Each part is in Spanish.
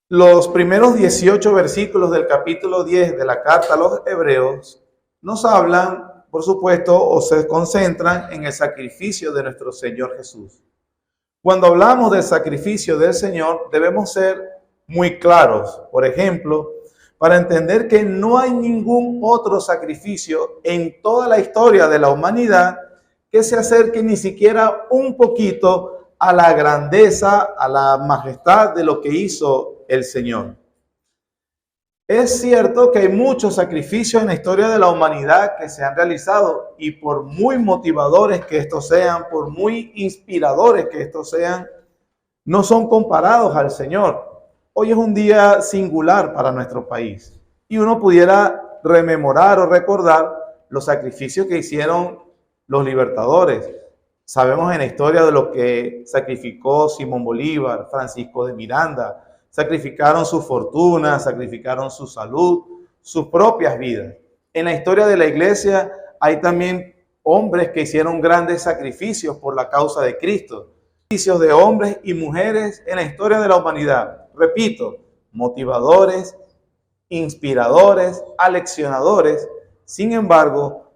Los primeros 18 versículos del capítulo 10 de la carta a los Hebreos nos hablan, por supuesto, o se concentran en el sacrificio de nuestro Señor Jesús. Cuando hablamos del sacrificio del Señor, debemos ser muy claros. Por ejemplo, para entender que no hay ningún otro sacrificio en toda la historia de la humanidad que se acerque ni siquiera un poquito a la grandeza, a la majestad de lo que hizo el Señor. Es cierto que hay muchos sacrificios en la historia de la humanidad que se han realizado y por muy motivadores que estos sean, por muy inspiradores que estos sean, no son comparados al Señor. Hoy es un día singular para nuestro país y uno pudiera rememorar o recordar los sacrificios que hicieron los libertadores. Sabemos en la historia de lo que sacrificó Simón Bolívar, Francisco de Miranda. Sacrificaron su fortuna, sacrificaron su salud, sus propias vidas. En la historia de la iglesia hay también hombres que hicieron grandes sacrificios por la causa de Cristo. Sacrificios de hombres y mujeres en la historia de la humanidad. Repito, motivadores, inspiradores, aleccionadores. Sin embargo,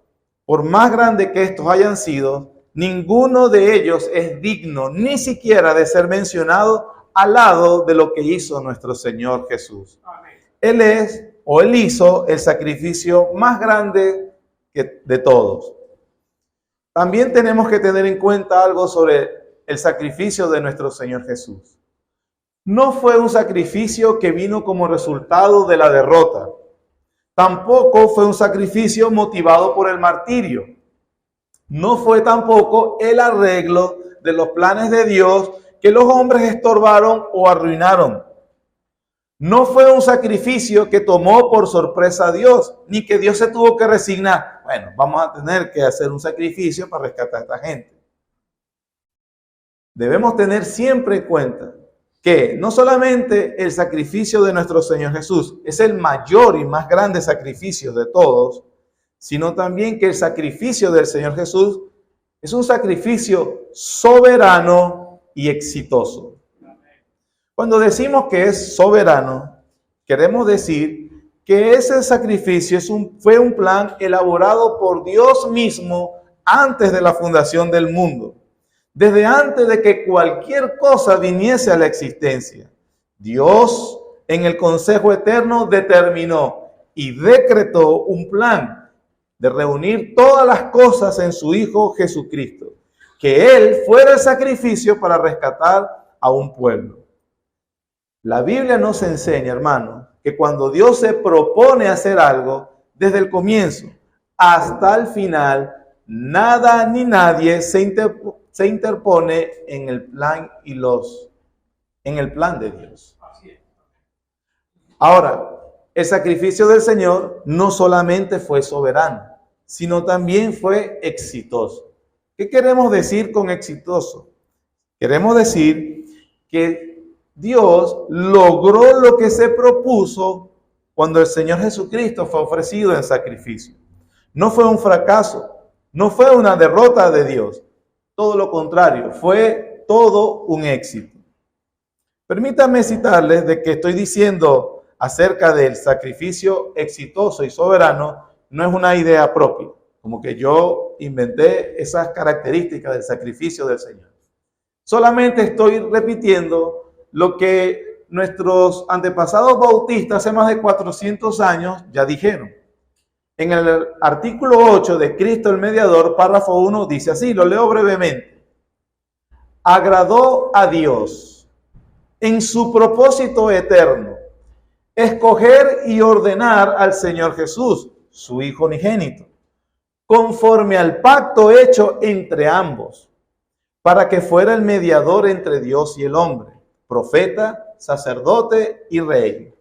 por más grande que estos hayan sido, ninguno de ellos es digno ni siquiera de ser mencionado al lado de lo que hizo nuestro Señor Jesús. Amén. Él hizo el sacrificio más grande de todos. También tenemos que tener en cuenta algo sobre el sacrificio de nuestro Señor Jesús. No fue un sacrificio que vino como resultado de la derrota. Tampoco fue un sacrificio motivado por el martirio. No fue tampoco el arreglo de los planes de Dios que los hombres estorbaron o arruinaron. No fue un sacrificio que tomó por sorpresa a Dios, ni que Dios se tuvo que resignar. Bueno, vamos a tener que hacer un sacrificio para rescatar a esta gente. Debemos tener siempre en cuenta que no solamente el sacrificio de nuestro Señor Jesús es el mayor y más grande sacrificio de todos, sino también que el sacrificio del Señor Jesús es un sacrificio soberano y exitoso. Cuando decimos que es soberano, queremos decir que ese sacrificio fue un plan elaborado por Dios mismo antes de la fundación del mundo. Desde antes de que cualquier cosa viniese a la existencia, Dios en el consejo eterno determinó y decretó un plan de reunir todas las cosas en su Hijo Jesucristo, que Él fuera el sacrificio para rescatar a un pueblo. La Biblia nos enseña, hermano, que cuando Dios se propone hacer algo, desde el comienzo hasta el final, nada ni nadie se interpone en el plan en el plan de Dios. Ahora, el sacrificio del Señor no solamente fue soberano, sino también fue exitoso. ¿Qué queremos decir con exitoso? Queremos decir que Dios logró lo que se propuso cuando el Señor Jesucristo fue ofrecido en sacrificio. No fue un fracaso, no fue una derrota de Dios. Todo lo contrario, fue todo un éxito. Permítanme citarles de que estoy diciendo acerca del sacrificio exitoso y soberano, no es una idea propia, como que yo inventé esas características del sacrificio del Señor. Solamente estoy repitiendo lo que nuestros antepasados bautistas hace más de 400 años ya dijeron. En el artículo 8 de Cristo el Mediador, párrafo 1, dice así, lo leo brevemente. Agradó a Dios en su propósito eterno escoger y ordenar al Señor Jesús, su Hijo unigénito, conforme al pacto hecho entre ambos, para que fuera el mediador entre Dios y el hombre, profeta, sacerdote y rey,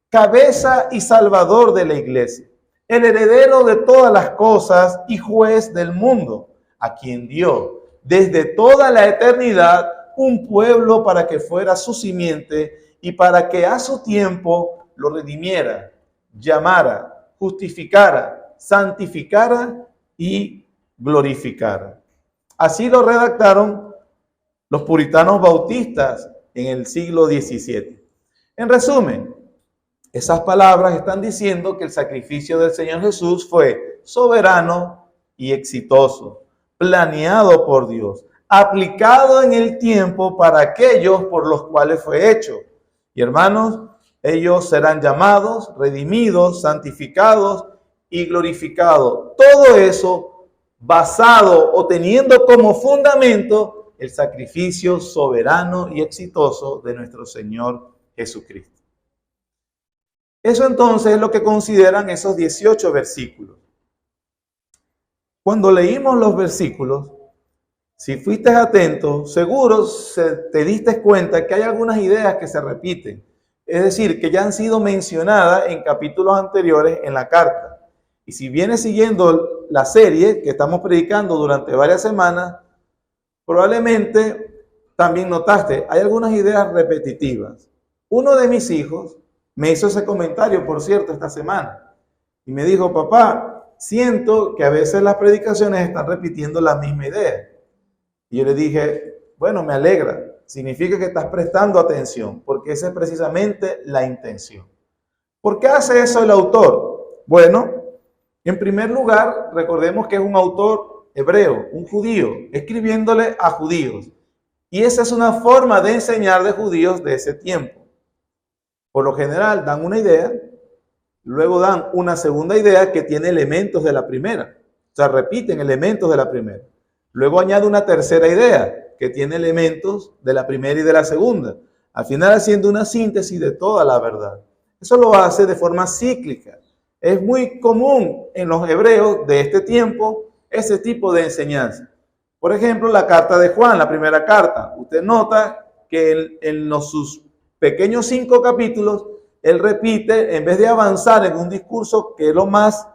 cabeza y salvador de la iglesia, el heredero de todas las cosas y juez del mundo, a quien dio desde toda la eternidad un pueblo para que fuera su simiente y para que a su tiempo lo redimiera, llamara, justificara, santificara y glorificara. Así lo redactaron los puritanos bautistas en el siglo XVII. En resumen, esas palabras están diciendo que el sacrificio del Señor Jesús fue soberano y exitoso, planeado por Dios, aplicado en el tiempo para aquellos por los cuales fue hecho. Y hermanos, ellos serán llamados, redimidos, santificados y glorificados. Todo eso basado o teniendo como fundamento el sacrificio soberano y exitoso de nuestro Señor Jesucristo. Eso entonces es lo que consideran esos 18 versículos. Cuando leímos los versículos, si fuiste atento, seguro te diste cuenta que hay algunas ideas que se repiten. Es decir, que ya han sido mencionadas en capítulos anteriores en la carta. Y si vienes siguiendo la serie que estamos predicando durante varias semanas, probablemente también notaste, hay algunas ideas repetitivas. Uno de mis hijos me hizo ese comentario, por cierto, esta semana. Y me dijo, papá, siento que a veces las predicaciones están repitiendo la misma idea. Y yo le dije, bueno, me alegra. Significa que estás prestando atención, porque esa es precisamente la intención. ¿Por qué hace eso el autor? Bueno, en primer lugar, recordemos que es un autor hebreo, un judío, escribiéndole a judíos. Y esa es una forma de enseñar de judíos de ese tiempo. Por lo general dan una idea, luego dan una segunda idea que tiene elementos de la primera. O sea, repiten elementos de la primera. Luego añade una tercera idea que tiene elementos de la primera y de la segunda. Al final haciendo una síntesis de toda la verdad. Eso lo hace de forma cíclica. Es muy común en los hebreos de este tiempo ese tipo de enseñanza. Por ejemplo, la carta de Juan, la primera carta. Usted nota que en sus pequeños 5 capítulos, él repite, en vez de avanzar en un discurso que es lo más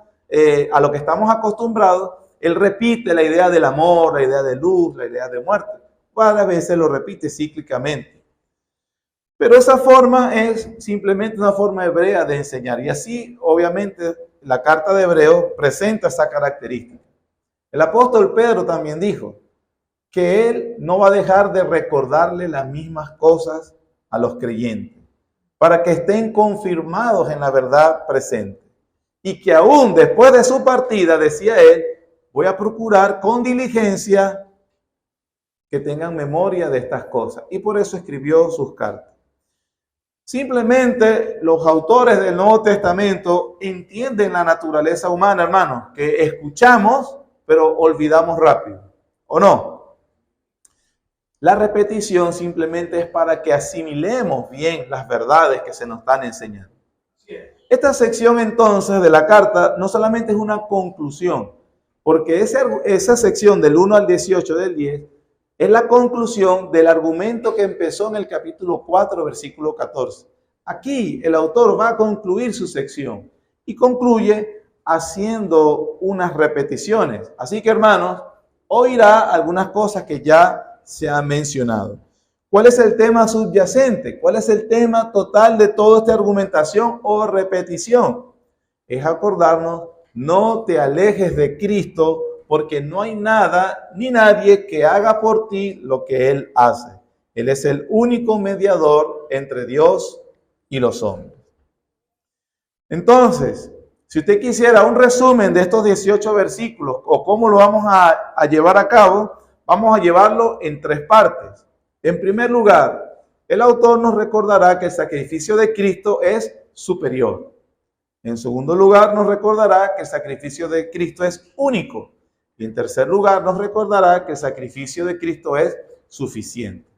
a lo que estamos acostumbrados, él repite la idea del amor, la idea de luz, la idea de muerte. Varias veces lo repite cíclicamente. Pero esa forma es simplemente una forma hebrea de enseñar. Y así, obviamente, la carta de Hebreos presenta esa característica. El apóstol Pedro también dijo que él no va a dejar de recordarle las mismas cosas a los creyentes, para que estén confirmados en la verdad presente. Y que aún después de su partida, decía él, voy a procurar con diligencia que tengan memoria de estas cosas. Y por eso escribió sus cartas. Simplemente los autores del Nuevo Testamento entienden la naturaleza humana, hermanos, que escuchamos, pero olvidamos rápido. ¿O no? La repetición simplemente es para que asimilemos bien las verdades que se nos están enseñando. Esta sección entonces de la carta no solamente es una conclusión, porque esa sección del 1 al 18 del 10 es la conclusión del argumento que empezó en el capítulo 4, versículo 14. Aquí el autor va a concluir su sección y concluye haciendo unas repeticiones. Así que, hermanos, oirá algunas cosas que ya se han mencionado. ¿Cuál es el tema subyacente? ¿Cuál es el tema total de toda esta argumentación o repetición? Es acordarnos, no te alejes de Cristo, porque no hay nada ni nadie que haga por ti lo que Él hace. Él es el único mediador entre Dios y los hombres. Entonces, si usted quisiera un resumen de estos 18 versículos o cómo lo vamos a llevar a cabo, vamos a llevarlo en 3 partes. En primer lugar, el autor nos recordará que el sacrificio de Cristo es superior. En segundo lugar, nos recordará que el sacrificio de Cristo es único. Y en tercer lugar, nos recordará que el sacrificio de Cristo es suficiente.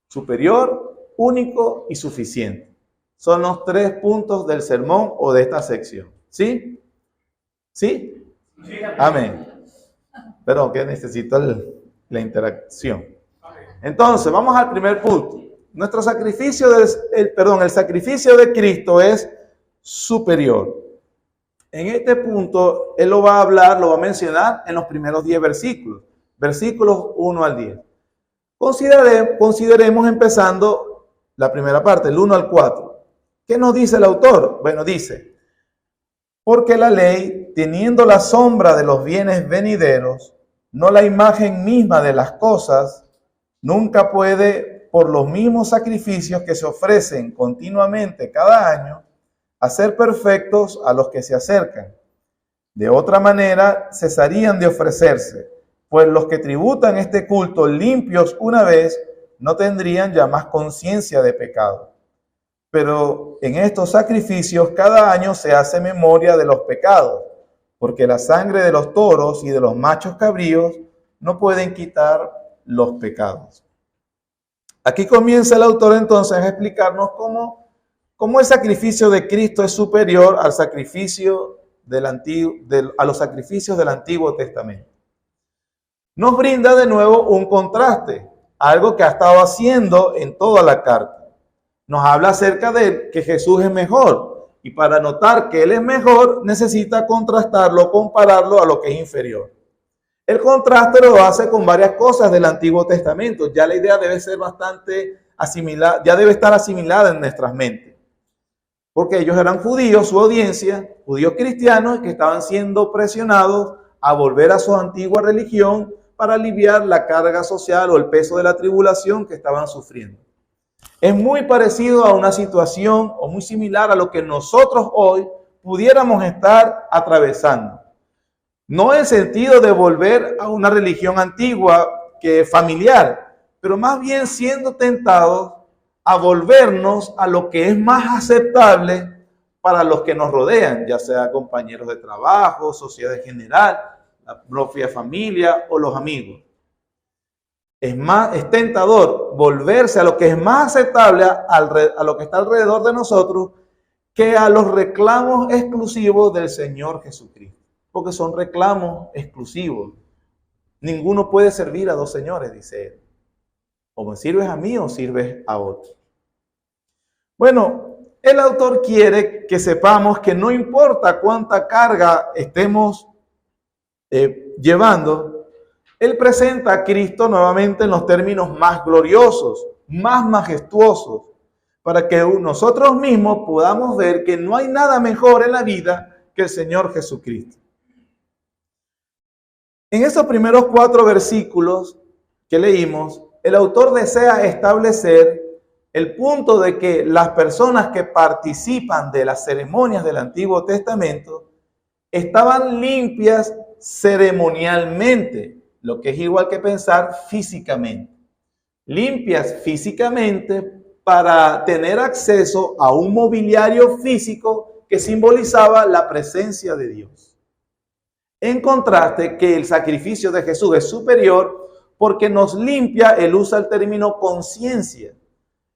Superior, único y suficiente. Son los 3 puntos del sermón o de esta sección. ¿Sí? ¿Sí? Amén. Pero que necesito la interacción. Entonces, vamos al primer punto. El sacrificio de Cristo es superior. En este punto, él lo va a hablar, lo va a mencionar en los primeros 10 versículos. Versículos 1 al 10. Consideremos empezando la primera parte, el 1 al 4. ¿Qué nos dice el autor? Bueno, dice, porque la ley, teniendo la sombra de los bienes venideros, no la imagen misma de las cosas, nunca puede por los mismos sacrificios que se ofrecen continuamente cada año, hacer perfectos a los que se acercan. De otra manera, cesarían de ofrecerse, pues los que tributan este culto limpios una vez no tendrían ya más conciencia de pecado. Pero en estos sacrificios cada año se hace memoria de los pecados, porque la sangre de los toros y de los machos cabríos no pueden quitar los pecados. Aquí comienza el autor entonces a explicarnos cómo el sacrificio de Cristo es superior al sacrificio a los sacrificios del Antiguo Testamento. Nos brinda de nuevo un contraste, algo que ha estado haciendo en toda la carta. Nos habla acerca de que Jesús es mejor, y para notar que Él es mejor necesita contrastarlo, compararlo a lo que es inferior. El contraste lo hace con varias cosas del Antiguo Testamento. Ya la idea debe ser bastante asimilada, ya debe estar asimilada en nuestras mentes. Porque ellos eran judíos, su audiencia, judíos cristianos que estaban siendo presionados a volver a su antigua religión para aliviar la carga social o el peso de la tribulación que estaban sufriendo. Es muy parecido a una situación o muy similar a lo que nosotros hoy pudiéramos estar atravesando. No en el sentido de volver a una religión antigua que familiar, pero más bien siendo tentados a volvernos a lo que es más aceptable para los que nos rodean, ya sea compañeros de trabajo, sociedad en general, la propia familia o los amigos. Es tentador volverse a lo que es más aceptable a lo que está alrededor de nosotros que a los reclamos exclusivos del Señor Jesucristo. Porque son reclamos exclusivos. Ninguno puede servir a dos señores, dice él. O me sirves a mí o sirves a otro. Bueno, el autor quiere que sepamos que no importa cuánta carga estemos llevando, él presenta a Cristo nuevamente en los términos más gloriosos, más majestuosos, para que nosotros mismos podamos ver que no hay nada mejor en la vida que el Señor Jesucristo. En esos primeros 4 versículos que leímos, el autor desea establecer el punto de que las personas que participan de las ceremonias del Antiguo Testamento estaban limpias ceremonialmente, lo que es igual que pensar físicamente. Limpias físicamente para tener acceso a un mobiliario físico que simbolizaba la presencia de Dios. En contraste, que el sacrificio de Jesús es superior porque nos limpia, él usa el término conciencia.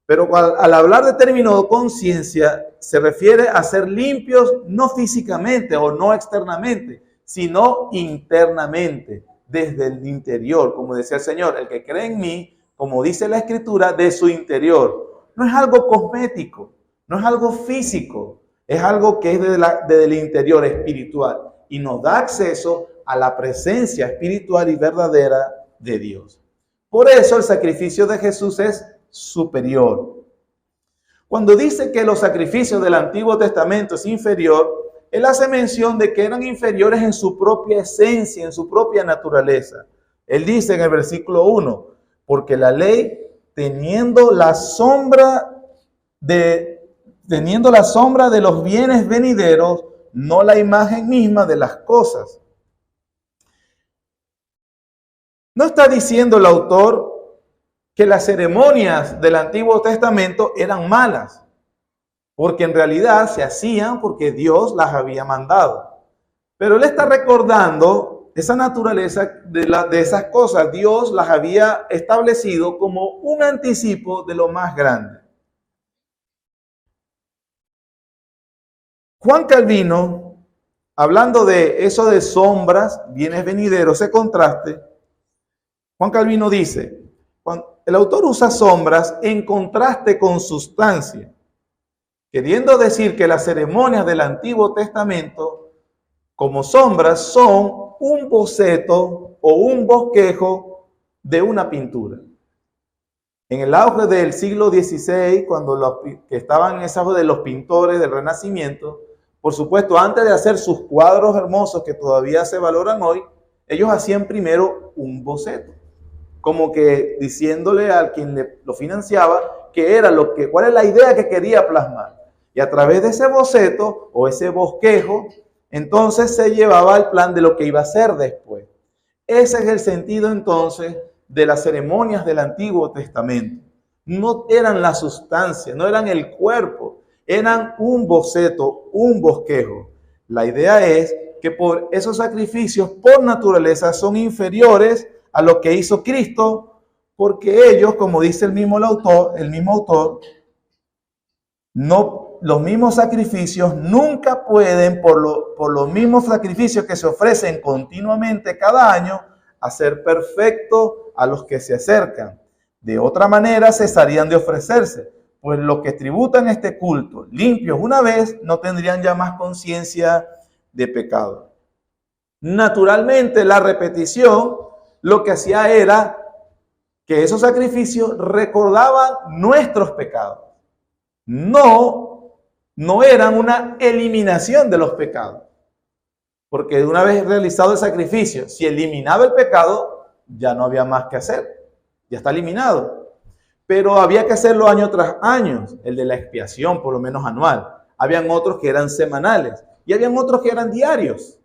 Pero al hablar de término conciencia, se refiere a ser limpios no físicamente o no externamente, sino internamente, desde el interior. Como decía el Señor, el que cree en mí, como dice la Escritura, de su interior. No es algo cosmético, no es algo físico, es algo que es desde el interior espiritual. Y nos da acceso a la presencia espiritual y verdadera de Dios. Por eso el sacrificio de Jesús es superior. Cuando dice que los sacrificios del Antiguo Testamento es inferior, él hace mención de que eran inferiores en su propia esencia, en su propia naturaleza. Él dice en el versículo 1, porque la ley, teniendo la sombra de los bienes venideros, no la imagen misma de las cosas. No está diciendo el autor que las ceremonias del Antiguo Testamento eran malas, porque en realidad se hacían porque Dios las había mandado. Pero él está recordando esa naturaleza de esas cosas. Dios las había establecido como un anticipo de lo más grande. Juan Calvino, hablando de eso de sombras, bienes venideros, ese contraste, Juan Calvino dice, el autor usa sombras en contraste con sustancia, queriendo decir que las ceremonias del Antiguo Testamento, como sombras, son un boceto o un bosquejo de una pintura. En el auge del siglo XVI, cuando que estaban en ese auge de los pintores del Renacimiento, por supuesto, antes de hacer sus cuadros hermosos que todavía se valoran hoy, ellos hacían primero un boceto, como que diciéndole al quien lo financiaba que era cuál es la idea que quería plasmar. Y a través de ese boceto o ese bosquejo, entonces se llevaba el plan de lo que iba a hacer después. Ese es el sentido entonces de las ceremonias del Antiguo Testamento. No eran la sustancia, no eran el cuerpo, eran un boceto, un bosquejo. La idea es que por esos sacrificios, por naturaleza, son inferiores a lo que hizo Cristo, porque ellos, como dice el mismo autor, no, los mismos sacrificios nunca pueden, por los mismos sacrificios que se ofrecen continuamente cada año, hacer perfecto a los que se acercan. De otra manera cesarían de ofrecerse, pues los que tributan este culto limpios una vez no tendrían ya más conciencia de pecado. Naturalmente, la repetición lo que hacía era que esos sacrificios recordaban nuestros pecados. No eran una eliminación de los pecados. Porque una vez realizado el sacrificio, si eliminaba el pecado, ya no había más que hacer. Ya está eliminado. Pero había que hacerlo año tras año. El de la expiación, por lo menos anual. Habían otros que eran semanales. Y habían otros que eran diarios.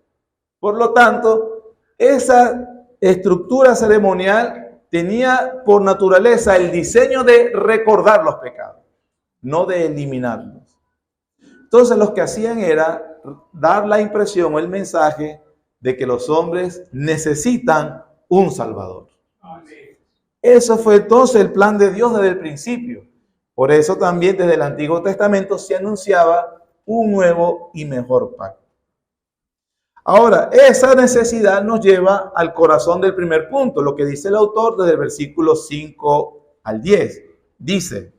Por lo tanto, esa estructura ceremonial tenía por naturaleza el diseño de recordar los pecados, no de eliminarlos. Entonces los que hacían era dar la impresión o el mensaje de que los hombres necesitan un Salvador. Eso fue entonces el plan de Dios desde el principio. Por eso también desde el Antiguo Testamento se anunciaba un nuevo y mejor pacto. Ahora, esa necesidad nos lleva al corazón del primer punto, lo que dice el autor desde el versículo 5 al 10. Dice: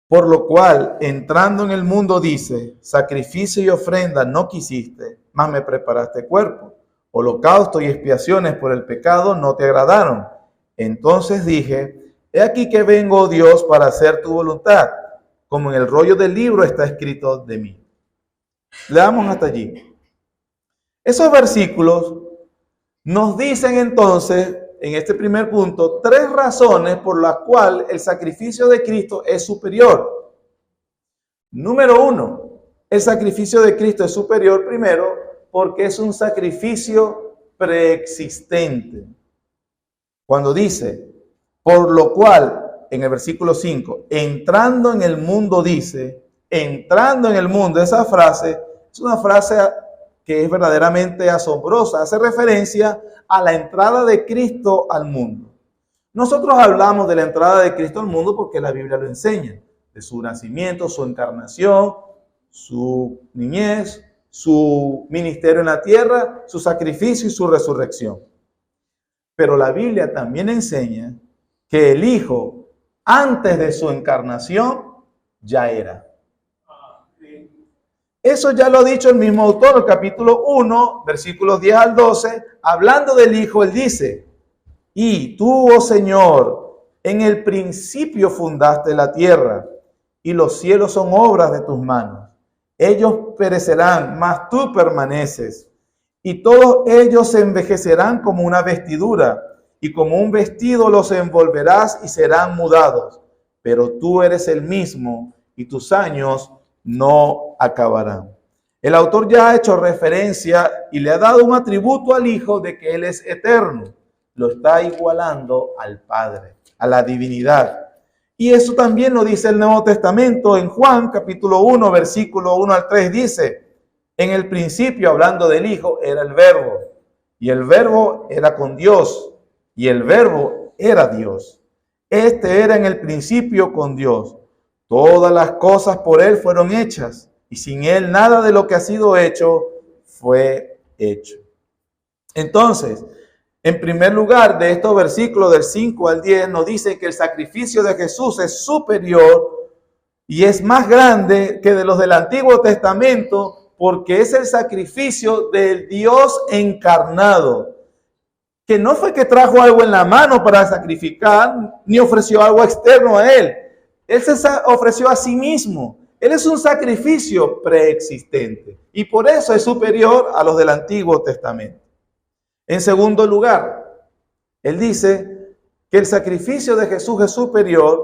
por lo cual, entrando en el mundo, dice, sacrificio y ofrenda no quisiste, mas me preparaste cuerpo. Holocausto y expiaciones por el pecado no te agradaron. Entonces dije, he aquí que vengo, Dios, para hacer tu voluntad, como en el rollo del libro está escrito de mí. Leamos hasta allí. Esos versículos nos dicen entonces, en este primer punto, 3 razones por las cuales el sacrificio de Cristo es superior. Número 1, el sacrificio de Cristo es superior primero porque es un sacrificio preexistente. Cuando dice, por lo cual, en el versículo 5, entrando en el mundo dice, entrando en el mundo, esa frase es una frase que es verdaderamente asombrosa, hace referencia a la entrada de Cristo al mundo. Nosotros hablamos de la entrada de Cristo al mundo porque la Biblia lo enseña, de su nacimiento, su encarnación, su niñez, su ministerio en la tierra, su sacrificio y su resurrección. Pero la Biblia también enseña que el Hijo, antes de su encarnación, ya era. Eso ya lo ha dicho el mismo autor, el capítulo 1, versículos 10 al 12, hablando del Hijo, él dice, y tú, oh Señor, en el principio fundaste la tierra, y los cielos son obras de tus manos. Ellos perecerán, mas tú permaneces, y todos ellos se envejecerán como una vestidura, y como un vestido los envolverás y serán mudados. Pero tú eres el mismo, y tus años no acabarán. El autor ya ha hecho referencia y le ha dado un atributo al Hijo de que Él es eterno. Lo está igualando al Padre, a la divinidad. Y eso también lo dice el Nuevo Testamento en Juan, capítulo 1, versículo 1 al 3, dice, en el principio, hablando del Hijo, era el Verbo, y el Verbo era con Dios, y el Verbo era Dios. Este era en el principio con Dios. Todas las cosas por Él fueron hechas, y sin Él nada de lo que ha sido hecho fue hecho. Entonces, en primer lugar, de estos versículos del 5 al 10 nos dice que el sacrificio de Jesús es superior y es más grande que de los del Antiguo Testamento porque es el sacrificio del Dios encarnado, que no fue que trajo algo en la mano para sacrificar, ni ofreció algo externo a Él. Él se ofreció a sí mismo. Él es un sacrificio preexistente y por eso es superior a los del Antiguo Testamento. En segundo lugar, él dice que el sacrificio de Jesús es superior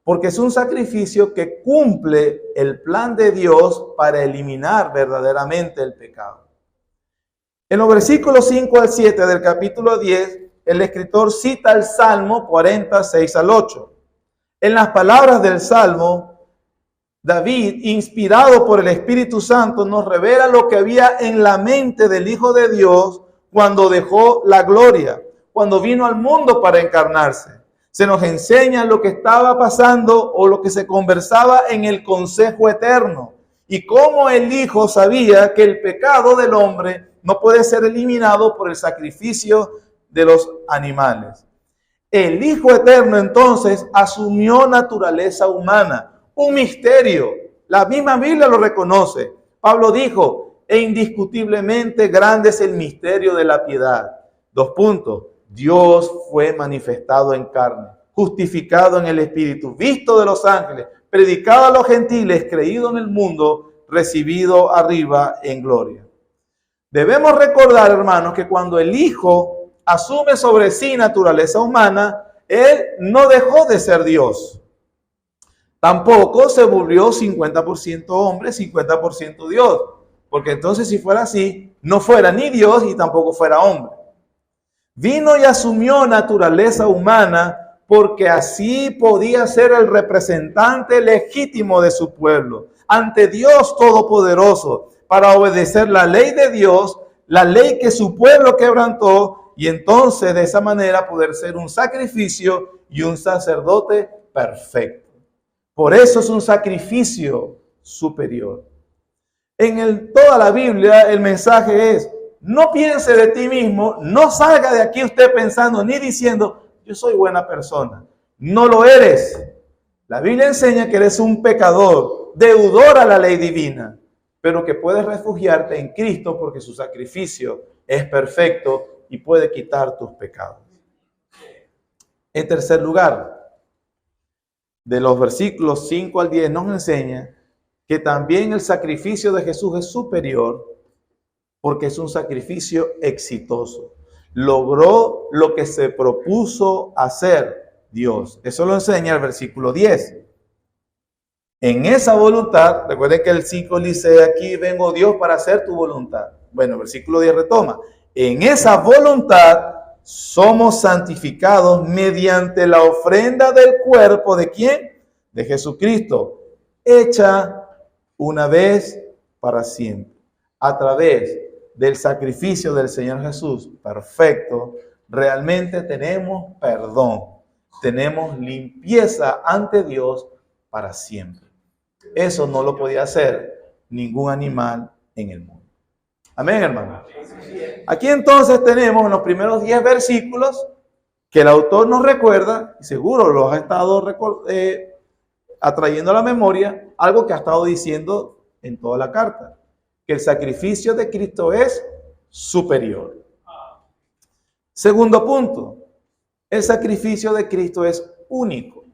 porque es un sacrificio que cumple el plan de Dios para eliminar verdaderamente el pecado. En los versículos 5 al 7 del capítulo 10, el escritor cita el Salmo 46 al 8. En las palabras del Salmo, David, inspirado por el Espíritu Santo, nos revela lo que había en la mente del Hijo de Dios cuando dejó la gloria, cuando vino al mundo para encarnarse. Se nos enseña lo que estaba pasando o lo que se conversaba en el consejo eterno y cómo el Hijo sabía que el pecado del hombre no puede ser eliminado por el sacrificio de los animales. El Hijo Eterno entonces asumió naturaleza humana, un misterio. La misma Biblia lo reconoce. Pablo dijo, e indiscutiblemente grande es el misterio de la piedad. 2 puntos. Dios fue manifestado en carne, justificado en el Espíritu, visto de los ángeles, predicado a los gentiles, creído en el mundo, recibido arriba en gloria. Debemos recordar, hermanos, que cuando el Hijo asume sobre sí naturaleza humana, Él no dejó de ser Dios. Tampoco se volvió 50% hombre, 50% Dios. Porque entonces si fuera así, no fuera ni Dios y tampoco fuera hombre. Vino y asumió naturaleza humana porque así podía ser el representante legítimo de su pueblo ante Dios Todopoderoso para obedecer la ley de Dios, la ley que su pueblo quebrantó, y entonces de esa manera poder ser un sacrificio y un sacerdote perfecto. Por eso es un sacrificio superior. En toda la Biblia el mensaje es: no piense de ti mismo, no salga de aquí usted pensando ni diciendo, yo soy buena persona. No lo eres. La Biblia enseña que eres un pecador, deudor a la ley divina, pero que puedes refugiarte en Cristo porque su sacrificio es perfecto y puede quitar tus pecados. En tercer lugar, de los versículos 5 al 10 nos enseña que también el sacrificio de Jesús es superior porque es un sacrificio exitoso. Logró lo que se propuso hacer Dios. Eso lo enseña el versículo 10. En esa voluntad, recuerden que el 5 dice, aquí vengo Dios para hacer tu voluntad. Bueno, el versículo 10 retoma. En esa voluntad somos santificados mediante la ofrenda del cuerpo ¿de quién? De Jesucristo, hecha una vez para siempre. A través del sacrificio del Señor Jesús, perfecto, realmente tenemos perdón, tenemos limpieza ante Dios para siempre. Eso no lo podía hacer ningún animal en el mundo. Amén, hermano. Aquí entonces tenemos en los primeros 10 versículos que el autor nos recuerda, y seguro los ha estado atrayendo a la memoria, algo que ha estado diciendo en toda la carta, que el sacrificio de Cristo es superior. Segundo punto, el sacrificio de Cristo es único.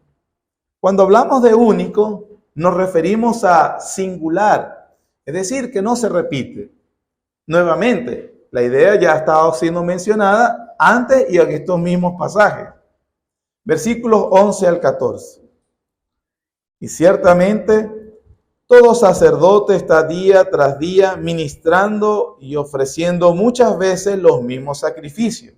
Cuando hablamos de único, nos referimos a singular, es decir, que no se repite. Nuevamente, la idea ya ha estado siendo mencionada antes y en estos mismos pasajes. Versículos 11 al 14. Y ciertamente todo sacerdote está día tras día ministrando y ofreciendo muchas veces los mismos sacrificios,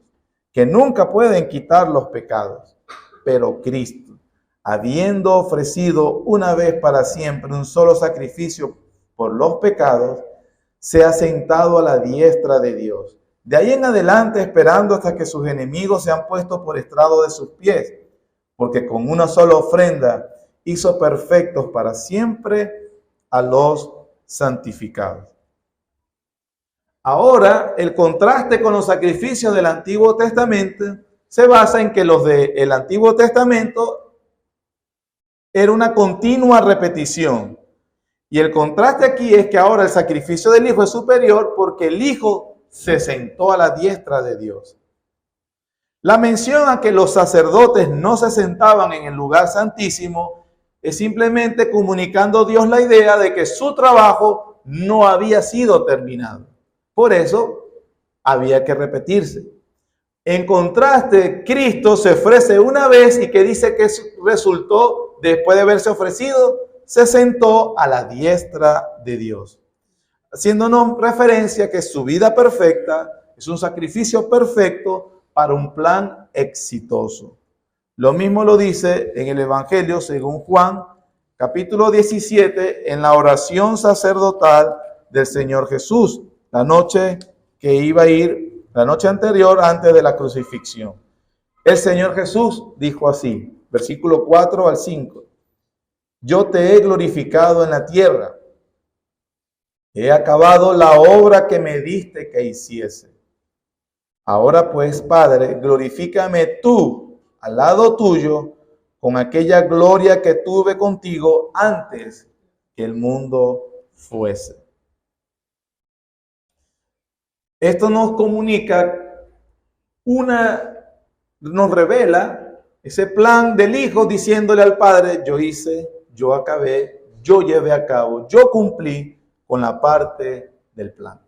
que nunca pueden quitar los pecados. Pero Cristo, habiendo ofrecido una vez para siempre un solo sacrificio por los pecados, se ha sentado a la diestra de Dios. De ahí en adelante esperando hasta que sus enemigos sean puestos por estrado de sus pies, porque con una sola ofrenda hizo perfectos para siempre a los santificados. Ahora, el contraste con los sacrificios del Antiguo Testamento se basa en que los del Antiguo Testamento era una continua repetición. Y el contraste aquí es que ahora el sacrificio del Hijo es superior porque el Hijo se sentó a la diestra de Dios. La mención a que los sacerdotes no se sentaban en el lugar santísimo es simplemente comunicando a Dios la idea de que su trabajo no había sido terminado. Por eso, había que repetirse. En contraste, Cristo se ofrece una vez y que dice que resultó, después de haberse ofrecido, se sentó a la diestra de Dios, haciéndonos referencia que su vida perfecta es un sacrificio perfecto para un plan exitoso. Lo mismo lo dice en el Evangelio según Juan, capítulo 17, en la oración sacerdotal del Señor Jesús, la noche que iba a ir, la noche anterior antes de la crucifixión. El Señor Jesús dijo así, versículo 4 al 5. Yo te he glorificado en la tierra. He acabado la obra que me diste que hiciese. Ahora pues, Padre, glorifícame tú al lado tuyo con aquella gloria que tuve contigo antes que el mundo fuese. Esto nos comunica nos revela ese plan del Hijo diciéndole al Padre, yo hice, yo acabé, yo llevé a cabo, yo cumplí con la parte del plan.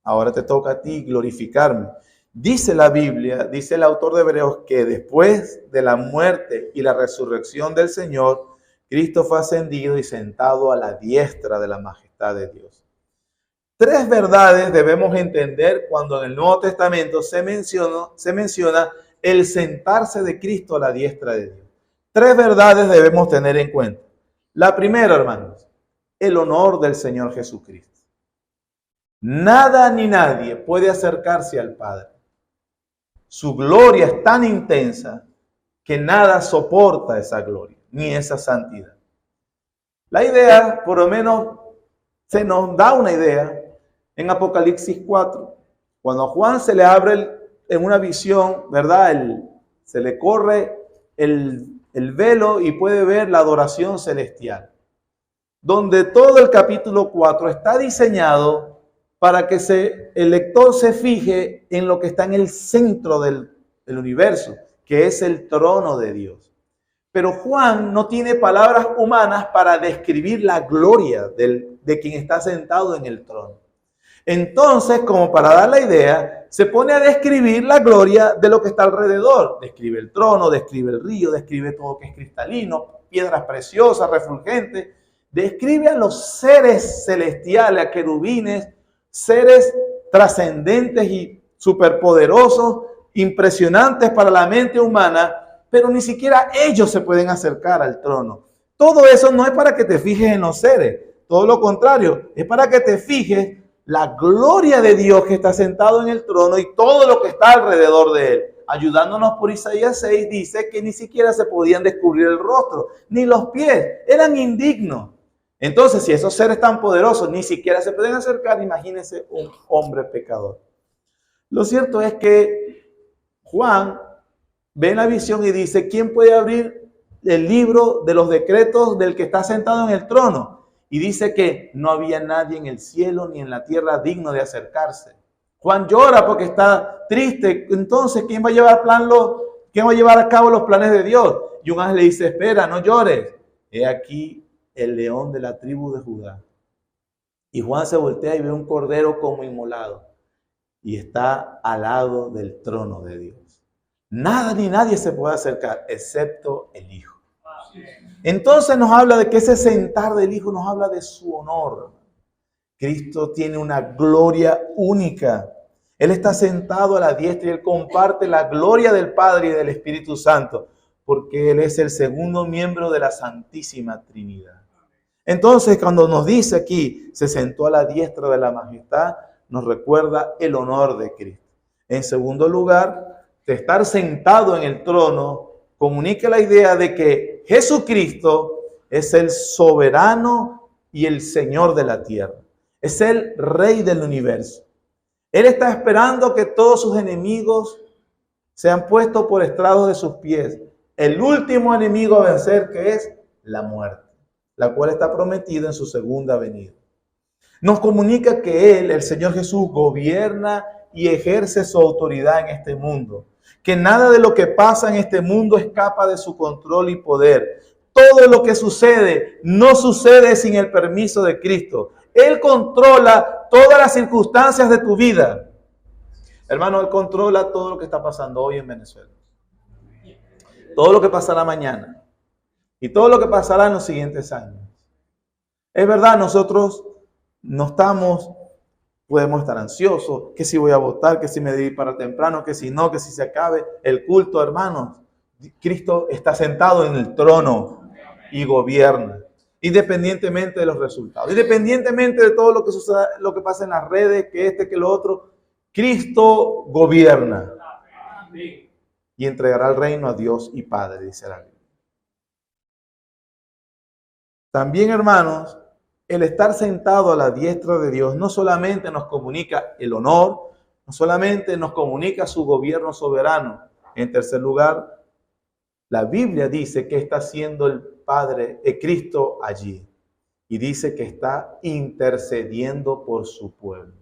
Ahora te toca a ti glorificarme. Dice la Biblia, dice el autor de Hebreos, que después de la muerte y la resurrección del Señor, Cristo fue ascendido y sentado a la diestra de la majestad de Dios. Tres verdades debemos entender cuando en el Nuevo Testamento se menciona el sentarse de Cristo a la diestra de Dios. Tres verdades debemos tener en cuenta. La primera, hermanos, el honor del Señor Jesucristo. Nada ni nadie puede acercarse al Padre. Su gloria es tan intensa que nada soporta esa gloria, ni esa santidad. La idea, por lo menos, se nos da una idea en Apocalipsis 4. Cuando a Juan se le abre en una visión, ¿verdad? Se le corre el velo y puede ver la adoración celestial. Donde todo el capítulo 4 está diseñado para que el lector se fije en lo que está en el centro del universo, que es el trono de Dios. Pero Juan no tiene palabras humanas para describir la gloria de quien está sentado en el trono. Entonces, como para dar la idea, se pone a describir la gloria de lo que está alrededor. Describe el trono, describe el río, describe todo que es cristalino, piedras preciosas, refulgentes. Describe a los seres celestiales, a querubines, seres trascendentes y superpoderosos, impresionantes para la mente humana, pero ni siquiera ellos se pueden acercar al trono. Todo eso no es para que te fijes en los seres, todo lo contrario, es para que te fijes la gloria de Dios que está sentado en el trono y todo lo que está alrededor de él. Ayudándonos por Isaías 6, dice que ni siquiera se podían descubrir el rostro, ni los pies, eran indignos. Entonces, si esos seres tan poderosos ni siquiera se pueden acercar, imagínense un hombre pecador. Lo cierto es que Juan ve la visión y dice, ¿quién puede abrir el libro de los decretos del que está sentado en el trono? Y dice que no había nadie en el cielo ni en la tierra digno de acercarse. Juan llora porque está triste. Entonces, ¿quién va a llevar a cabo los planes de Dios? Y un ángel le dice, espera, no llores. He aquí el león de la tribu de Judá. Y Juan se voltea y ve un cordero como inmolado. Y está al lado del trono de Dios. Nada ni nadie se puede acercar, excepto el Hijo. Entonces nos habla de que ese sentar del Hijo nos habla de su honor. Cristo tiene una gloria única. Él está sentado a la diestra y Él comparte la gloria del Padre y del Espíritu Santo, porque Él es el segundo miembro de la Santísima Trinidad. Entonces, cuando nos dice aquí, se sentó a la diestra de la majestad, nos recuerda el honor de Cristo. En segundo lugar, de estar sentado en el trono, comunica la idea de que Jesucristo es el soberano y el Señor de la tierra. Es el Rey del universo. Él está esperando que todos sus enemigos sean puestos por estrados de sus pies. El último enemigo a vencer, que es la muerte, la cual está prometida en su segunda venida. Nos comunica que Él, el Señor Jesús, gobierna y ejerce su autoridad en este mundo. Que nada de lo que pasa en este mundo escapa de su control y poder. Todo lo que sucede no sucede sin el permiso de Cristo. Él controla todas las circunstancias de tu vida. Hermano, Él controla todo lo que está pasando hoy en Venezuela. Todo lo que pasará mañana. Y todo lo que pasará en los siguientes años. Es verdad, nosotros no podemos estar ansiosos, que si voy a votar, que si me debí para temprano, que si no, que si se acabe el culto, hermanos. Cristo está sentado en el trono y gobierna, independientemente de los resultados, independientemente de todo lo que suceda, lo que pasa en las redes, que lo otro. Cristo gobierna y entregará el reino a Dios y Padre, dice la Biblia. También, hermanos, el estar sentado a la diestra de Dios no solamente nos comunica el honor, no solamente nos comunica su gobierno soberano. En tercer lugar, la Biblia dice que está haciendo el Padre, Cristo allí. Y dice que está intercediendo por su pueblo.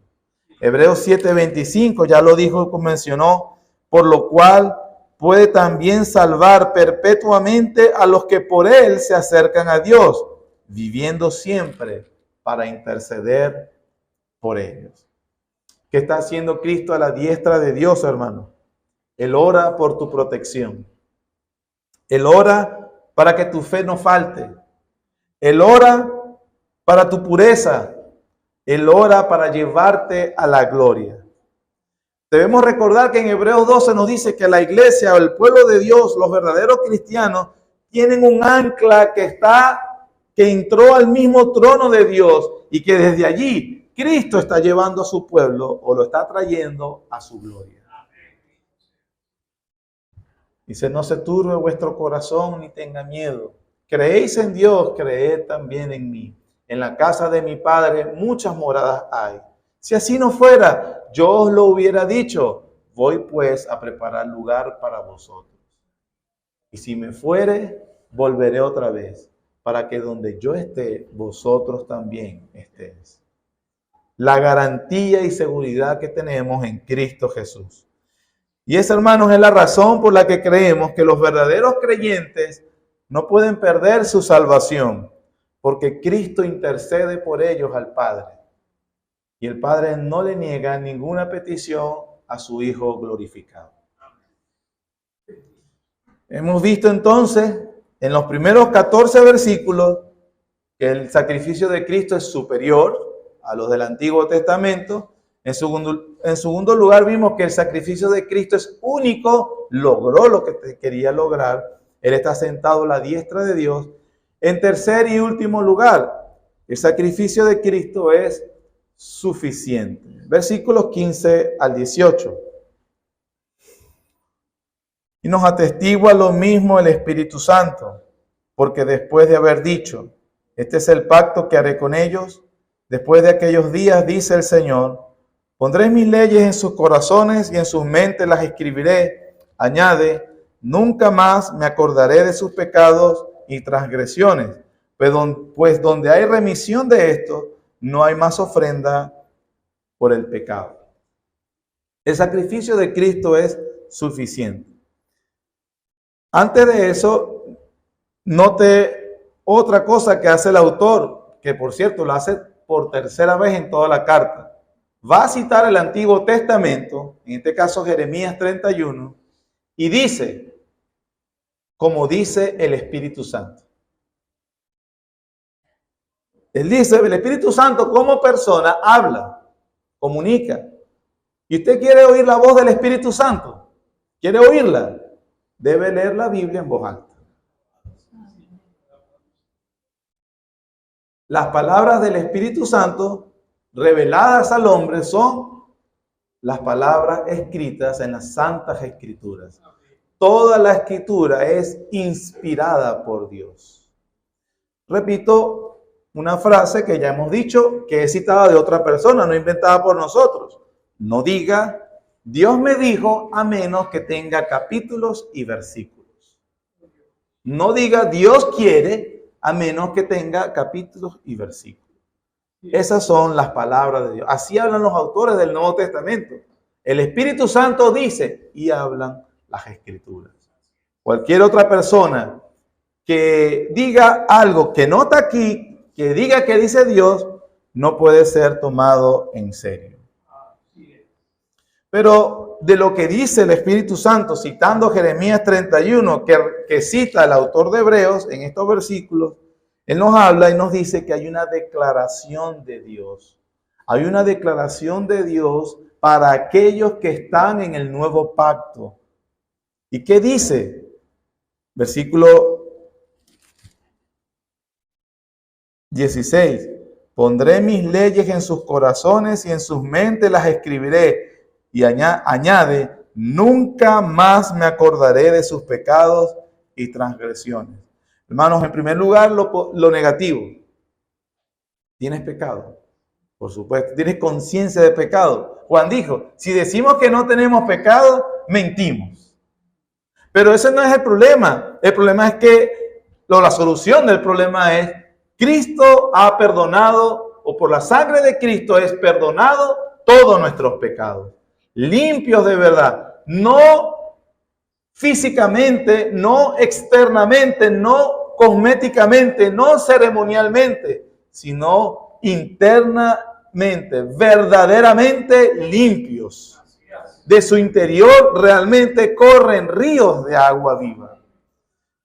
Hebreos 7:25 ya lo dijo y mencionó, por lo cual puede también salvar perpetuamente a los que por él se acercan a Dios, viviendo siempre para interceder por ellos. ¿Qué está haciendo Cristo a la diestra de Dios, hermano? Él ora por tu protección. Él ora para que tu fe no falte. Él ora para tu pureza. Él ora para llevarte a la gloria. Debemos recordar que en Hebreos 12 nos dice que la iglesia o el pueblo de Dios, los verdaderos cristianos, tienen un ancla que entró al mismo trono de Dios y que desde allí Cristo está llevando a su pueblo o lo está trayendo a su gloria. Dice, no se turbe vuestro corazón ni tenga miedo. Creéis en Dios, creed también en mí. En la casa de mi Padre muchas moradas hay. Si así no fuera, yo os lo hubiera dicho. Voy pues a preparar lugar para vosotros. Y si me fuere, volveré otra vez, para que donde yo esté, vosotros también estéis. La garantía y seguridad que tenemos en Cristo Jesús. Y esa, hermanos, es la razón por la que creemos que los verdaderos creyentes no pueden perder su salvación, porque Cristo intercede por ellos al Padre. Y el Padre no le niega ninguna petición a su Hijo glorificado. Hemos visto entonces en los primeros 14 versículos que el sacrificio de Cristo es superior a los del Antiguo Testamento. En segundo lugar, vimos que el sacrificio de Cristo es único, logró lo que quería lograr. Él está sentado a la diestra de Dios. En tercer y último lugar, el sacrificio de Cristo es suficiente. Versículos 15 al 18. Y nos atestigua lo mismo el Espíritu Santo, porque después de haber dicho, este es el pacto que haré con ellos, después de aquellos días, dice el Señor, pondré mis leyes en sus corazones y en sus mentes las escribiré. Añade, nunca más me acordaré de sus pecados y transgresiones, pues donde hay remisión de esto, no hay más ofrenda por el pecado. El sacrificio de Cristo es suficiente. Antes de eso, note otra cosa que hace el autor, que por cierto lo hace por tercera vez en toda la carta. Va a citar el Antiguo Testamento, en este caso Jeremías 31, y dice, como dice el Espíritu Santo. Él dice, el Espíritu Santo como persona habla, comunica. ¿Y usted quiere oír la voz del Espíritu Santo? ¿Quiere oírla? Debe leer la Biblia en voz alta. Las palabras del Espíritu Santo reveladas al hombre son las palabras escritas en las Santas Escrituras. Toda la Escritura es inspirada por Dios. Repito una frase que ya hemos dicho, que es citada de otra persona, no inventada por nosotros. No diga, Dios me dijo, a menos que tenga capítulos y versículos. No diga, Dios quiere, a menos que tenga capítulos y versículos. Esas son las palabras de Dios. Así hablan los autores del Nuevo Testamento. El Espíritu Santo dice y hablan las Escrituras. Cualquier otra persona que diga algo que no está aquí, que diga que dice Dios, no puede ser tomado en serio. Pero de lo que dice el Espíritu Santo, citando Jeremías 31, que cita el autor de Hebreos en estos versículos, él nos habla y nos dice que hay una declaración de Dios. Hay una declaración de Dios para aquellos que están en el nuevo pacto. ¿Y qué dice? Versículo 16. Pondré mis leyes en sus corazones y en sus mentes las escribiré. Y añade, nunca más me acordaré de sus pecados y transgresiones. Hermanos, en primer lugar, lo negativo. ¿Tienes pecado? Por supuesto. ¿Tienes conciencia de pecado? Juan dijo, si decimos que no tenemos pecado, mentimos. Pero ese no es el problema. El problema es que la solución del problema es Cristo ha perdonado, o por la sangre de Cristo es perdonado todos nuestros pecados. Limpios de verdad. No físicamente, no externamente, no cosméticamente, no ceremonialmente, sino internamente, verdaderamente limpios. De su interior realmente corren ríos de agua viva.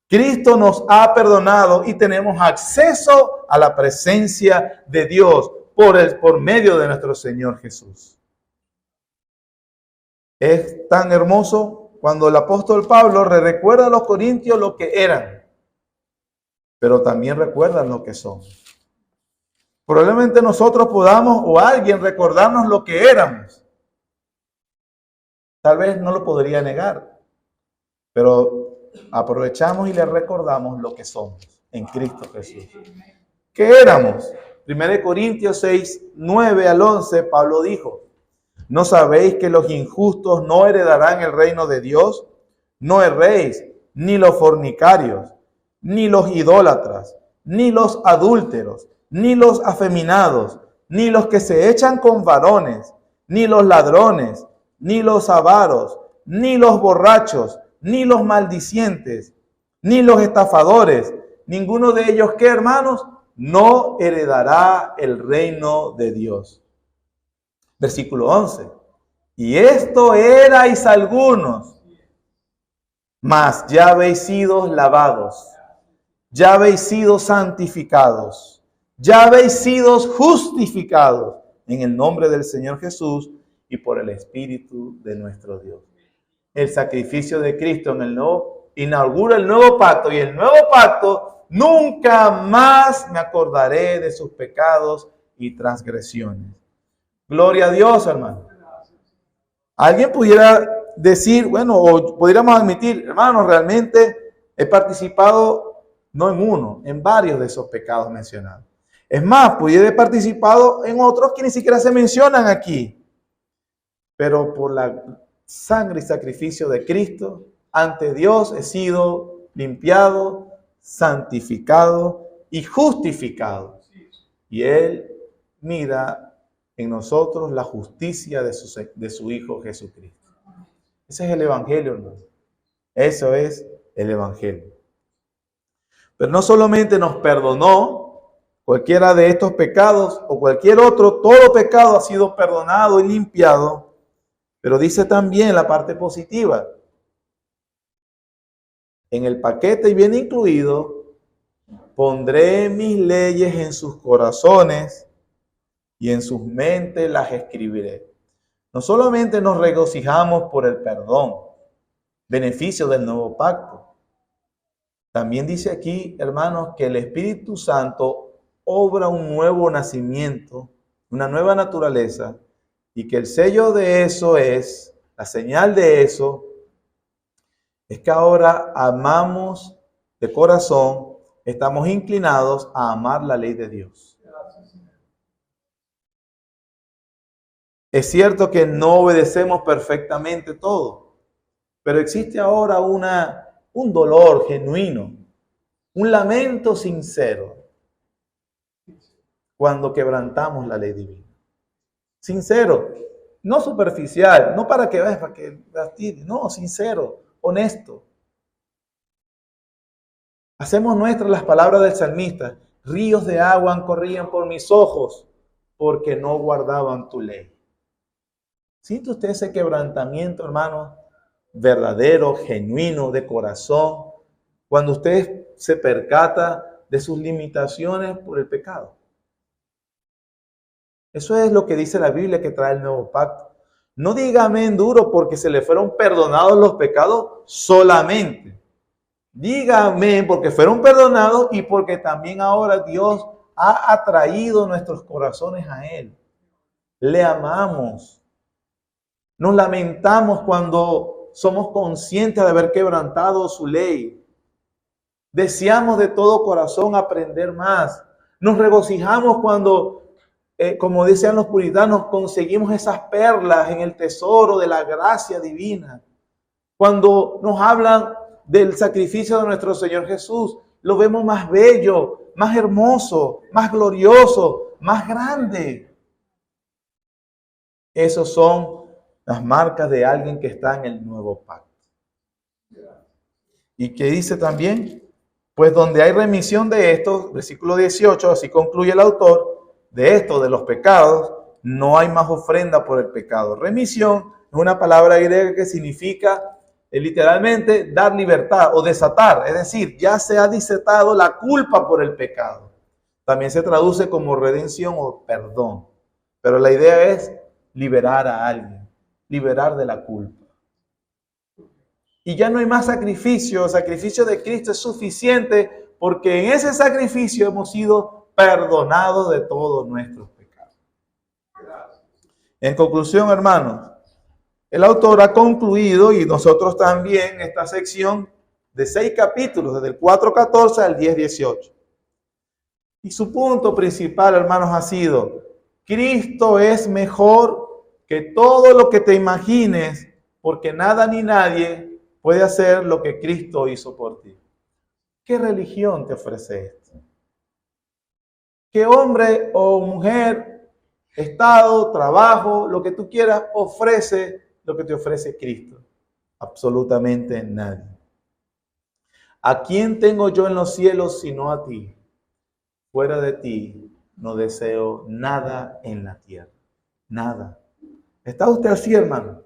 Cristo nos ha perdonado y tenemos acceso a la presencia de Dios por medio de nuestro Señor Jesús. Es tan hermoso cuando el apóstol Pablo recuerda a los corintios lo que eran, pero también recuerdan lo que son. Probablemente nosotros podamos o alguien recordarnos lo que éramos. Tal vez no lo podría negar, pero aprovechamos y le recordamos lo que somos en Cristo Jesús. ¿Qué éramos? 1 Corintios 6, 9 al 11, Pablo dijo, ¿no sabéis que los injustos no heredarán el reino de Dios? No erréis, ni los fornicarios, ni los idólatras, ni los adúlteros, ni los afeminados, ni los que se echan con varones, ni los ladrones, ni los avaros, ni los borrachos, ni los maldicientes, ni los estafadores. Ninguno de ellos, ¿qué, hermanos? No heredará el reino de Dios. Versículo 11. Y esto erais algunos, mas ya habéis sido lavados, ya habéis sido santificados, ya habéis sido justificados en el nombre del Señor Jesús y por el Espíritu de nuestro Dios. El sacrificio de Cristo inaugura el nuevo pacto, y el nuevo pacto, nunca más me acordaré de sus pecados y transgresiones. Gloria a Dios, hermano. Alguien pudiera decir, bueno, o pudiéramos admitir, hermano, realmente he participado no en uno, en varios de esos pecados mencionados. Es más, pudiera haber participado en otros que ni siquiera se mencionan aquí. Pero por la sangre y sacrificio de Cristo, ante Dios he sido limpiado, santificado y justificado. Y Él mira en nosotros la justicia de su Hijo Jesucristo. Ese es el Evangelio, hermano. Eso es el Evangelio. Pero no solamente nos perdonó cualquiera de estos pecados o cualquier otro, todo pecado ha sido perdonado y limpiado, pero dice también la parte positiva. En el paquete viene incluido, pondré mis leyes en sus corazones y en sus mentes las escribiré. No solamente nos regocijamos por el perdón, beneficio del nuevo pacto. También dice aquí, hermanos, que el Espíritu Santo obra un nuevo nacimiento, una nueva naturaleza, y que el sello de eso es, la señal de eso, es que ahora amamos de corazón, estamos inclinados a amar la ley de Dios. Es cierto que no obedecemos perfectamente todo, pero existe ahora un dolor genuino, un lamento sincero cuando quebrantamos la ley divina. Sincero, no superficial, no para que fastidies, no, sincero, honesto. Hacemos nuestras las palabras del salmista, ríos de agua corrían por mis ojos porque no guardaban tu ley. ¿Siente usted ese quebrantamiento, hermano, verdadero, genuino, de corazón, cuando usted se percata de sus limitaciones por el pecado? Eso es lo que dice la Biblia que trae el nuevo pacto. No diga amén duro porque se le fueron perdonados los pecados solamente. Diga amén porque fueron perdonados y porque también ahora Dios ha atraído nuestros corazones a Él. Le amamos. Nos lamentamos cuando somos conscientes de haber quebrantado su ley. Deseamos de todo corazón aprender más. Nos regocijamos cuando, como decían los puritanos, conseguimos esas perlas en el tesoro de la gracia divina. Cuando nos hablan del sacrificio de nuestro Señor Jesús, lo vemos más bello, más hermoso, más glorioso, más grande. Esos son las marcas de alguien que está en el nuevo pacto. Y que dice también, pues donde hay remisión de esto, versículo 18, así concluye el autor, de esto, de los pecados, no hay más ofrenda por el pecado. Remisión es una palabra griega que significa literalmente dar libertad o desatar, es decir, ya se ha desatado la culpa por el pecado. También se traduce como redención o perdón, pero la idea es liberar a alguien, liberar de la culpa. Y ya no hay más sacrificio, el sacrificio de Cristo es suficiente porque en ese sacrificio hemos sido perdonados de todos nuestros pecados. En conclusión, hermanos, el autor ha concluido, y nosotros también, esta sección de 6 capítulos, desde el 4:14 al 10:18. Y su punto principal, hermanos, ha sido: Cristo es mejor que todo lo que te imagines, porque nada ni nadie puede hacer lo que Cristo hizo por ti. ¿Qué religión te ofrece esto? ¿Qué hombre o mujer, estado, trabajo, lo que tú quieras, ofrece lo que te ofrece Cristo? Absolutamente nadie. ¿A quién tengo yo en los cielos sino a ti? Fuera de ti no deseo nada en la tierra. Nada. ¿Está usted así, hermano?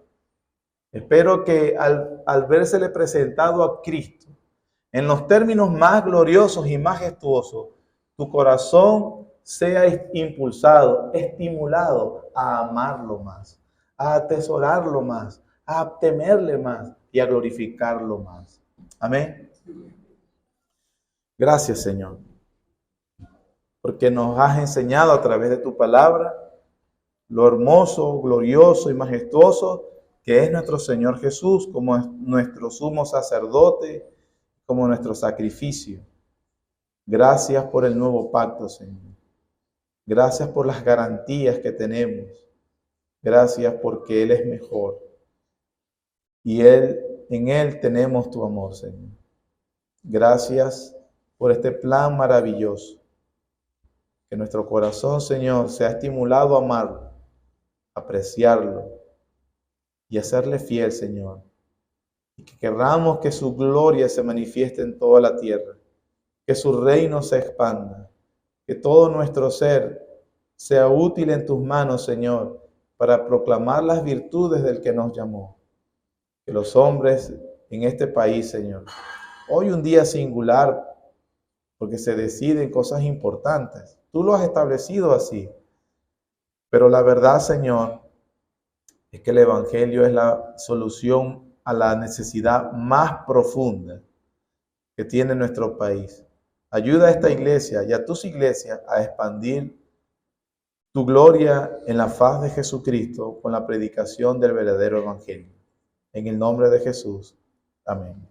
Espero que al vérsele presentado a Cristo en los términos más gloriosos y majestuosos, tu corazón sea impulsado, estimulado a amarlo más, a atesorarlo más, a temerle más y a glorificarlo más. Amén. Gracias, Señor, porque nos has enseñado a través de tu palabra lo hermoso, glorioso y majestuoso que es nuestro Señor Jesús como nuestro sumo sacerdote, como nuestro sacrificio. Gracias por el nuevo pacto, Señor. Gracias por las garantías que tenemos. Gracias porque Él es mejor. Y en Él tenemos tu amor, Señor. Gracias por este plan maravilloso. Que nuestro corazón, Señor, sea estimulado a amarlo, a apreciarlo y a serle fiel, Señor. Y que querramos que su gloria se manifieste en toda la tierra, que su reino se expanda, que todo nuestro ser sea útil en tus manos, Señor, para proclamar las virtudes del que nos llamó. Que los hombres en este país, Señor, hoy un día singular, porque se deciden cosas importantes. Tú lo has establecido así. Pero la verdad, Señor, es que el Evangelio es la solución a la necesidad más profunda que tiene nuestro país. Ayuda a esta iglesia y a tus iglesias a expandir tu gloria en la faz de Jesucristo con la predicación del verdadero Evangelio. En el nombre de Jesús. Amén.